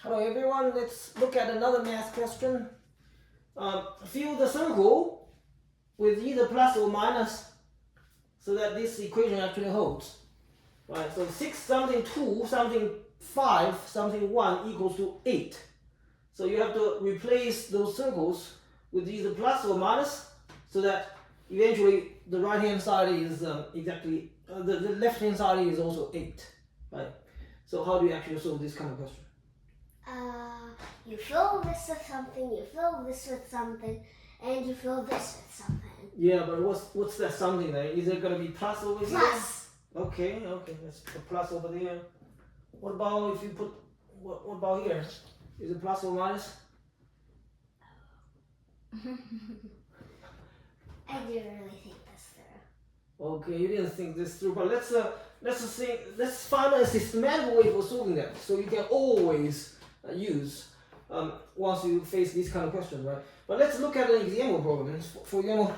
Hello everyone, let's look at another math question. Fill the circle with either plus or minus so that this equation actually holds. Right, so 6 something 2 something 5 something 1 equals to 8. So you have to replace those circles with either plus or minus so that eventually the right hand side is exactly, the left hand side is also 8. Right, so how do you actually solve this kind of question? You fill this with something, you fill this with something, and you fill this with something. Yeah, but what's that something then? Is it gonna be plus over here? Plus. Okay, let's put plus over there. What about if you put what about here? Is it plus or minus? I didn't really think this through. Okay, you didn't think this through, but let's find a systematic way for solving that. So you can always use once you face this kind of question, right? But let's look at an example problem. For example,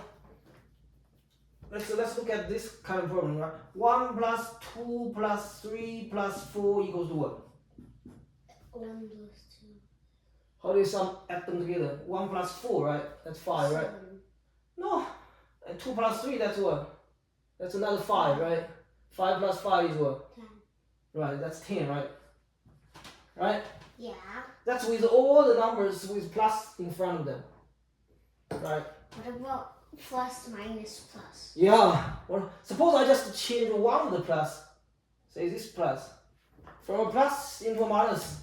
let's look at this kind of problem, right? 1 plus 2 plus 3 plus 4 equals to what? 1 plus 2. How do you add them together? 1 plus 4, right? That's 5, right? 7. No. And 2 plus 3, that's what? That's another 5, right? 5 plus 5 is what? 10. Right, that's 10, right? Right? Yeah. That's with all the numbers with plus in front of them. Right? What about plus, minus, plus? Yeah. Well, suppose I just change one of the plus. Say this plus. From a plus into a minus.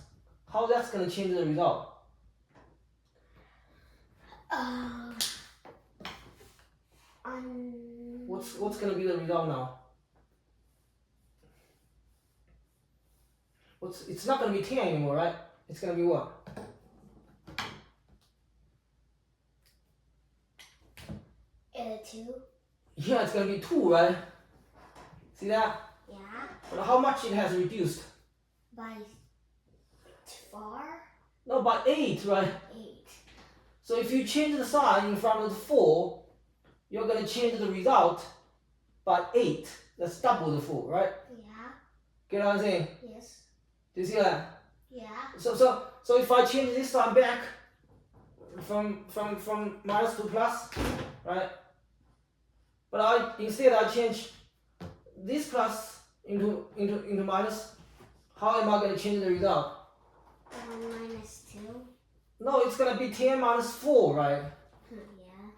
How that's going to change the result? What's going to be the result now? It's not going to be 10 anymore, right? It's going to be what? Uh, 2. Yeah, it's going to be 2, right? See that? Yeah. But how much it has reduced? By 4? No, by 8, right? 8. So if you change the sign in front of the 4, you're going to change the result by 8. That's double the 4, right? Yeah. Get what I'm saying? Yes. Do you see that? Yeah. So if I change this sign back from minus to plus, right? But instead I change this plus into minus. How am I going to change the result? 1 minus 2. No, it's going to be 10 minus 4, right? Yeah.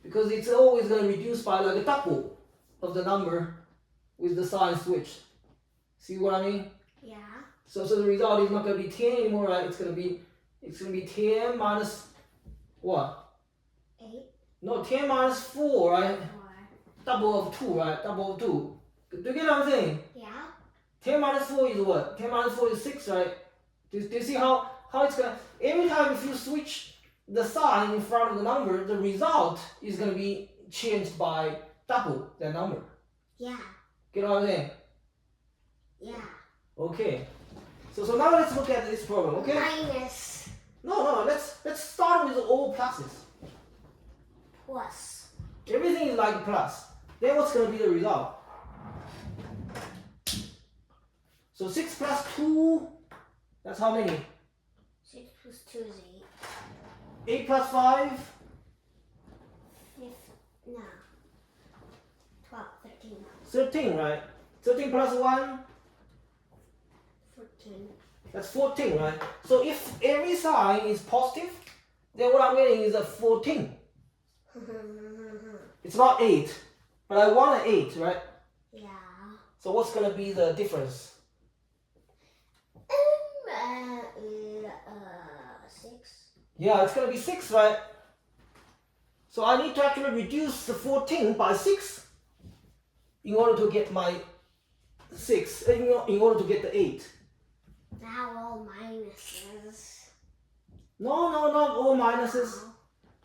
Because it's always going to reduce by like a double of the number with the sign switched. See what I mean? Yeah. So the result is not going to be 10 anymore, right? It's going to be 10 minus what? 8. No, 10 minus 4, right? 4. Double of 2, right? Double of 2. Do you get what I'm saying? Yeah. 10 minus 4 is what? 10 minus 4 is 6, right? Do you see how it's going to... Every time if you switch the sign in front of the number, the result is going to be changed by double that number. Yeah. Get what I'm saying? Yeah. Okay. So now let's look at this problem, okay? Minus. No, let's start with all pluses. Plus. Everything is like plus. Then what's going to be the result? So 6 plus 2, that's how many? 6 plus 2 is 8. 8 plus 5? 12, 13. 13, right? 13 plus 1? 14. That's 14, right? So if every sign is positive, then what I'm getting is a 14. It's not 8, but I want an 8, right? Yeah. So what's going to be the difference? 6. Yeah, it's going to be 6, right? So I need to actually reduce the 14 by 6 in order to get my 6, in order to get the 8. Now all minuses. No, not all minuses,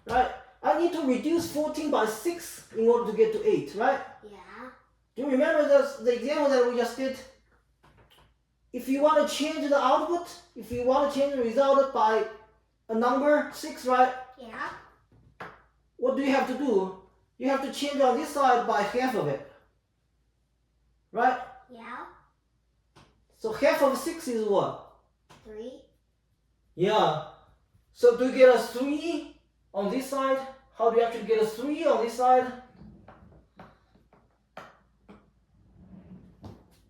right? I need to reduce 14 by 6 in order to get to 8, right? Yeah. Do you remember the example that we just did? If you want to change the output, if you want to change the result by a number, 6, right? Yeah. What do you have to do? You have to change on this side by half of it. Right? Yeah. So half of 6 is what? 3. Yeah. So to get a 3 on this side, how do you actually get a 3 on this side?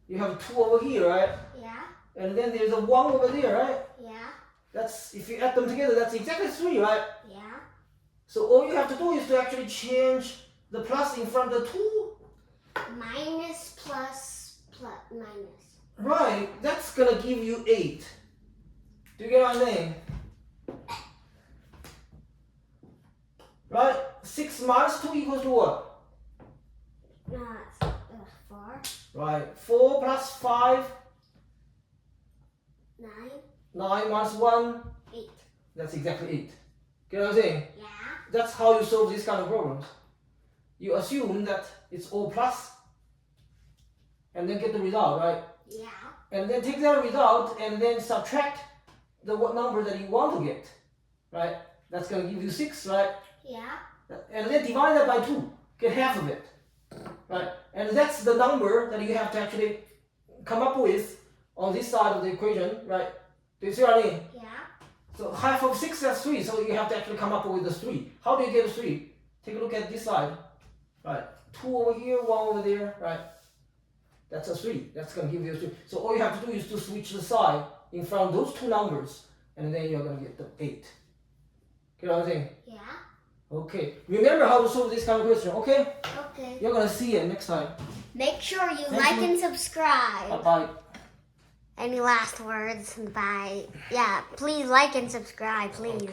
You have 2 over here, right? Yeah. And then there's a 1 over there, right? Yeah. That's, if you add them together, that's exactly 3, right? Yeah. So all you have to do is to actually change the plus in front of the 2. Minus plus minus. Right, that's gonna give you 8. Do you get what I mean? Right? 6 minus 2 equals to what? 4. Right, 4 plus 5. 9. 9 minus 1. 8. That's exactly 8. Get what I'm saying? Yeah. That's how you solve these kind of problems. You assume that it's all plus, and then get the result, right? Yeah. And then take that result and then subtract the what number that you want to get, right? That's gonna give you 6, right? Yeah. And then divide that by 2, get half of it, right? And that's the number that you have to actually come up with on this side of the equation, right? Do you see what I mean? Yeah. So half of 6 is 3, so you have to actually come up with the 3. How do you get 3? Take a look at this side, right? 2 over here, 1 over there, right? That's a 3. That's going to give you a 3. So all you have to do is to switch the sign in front of those two numbers, and then you're going to get the 8. Get what I'm saying? Yeah. Okay. Remember how to solve this kind of question, okay? Okay. You're going to see it next time. Make sure you Thank like you. and subscribe. Bye-bye. Any last words? Bye. Yeah, please like and subscribe, please.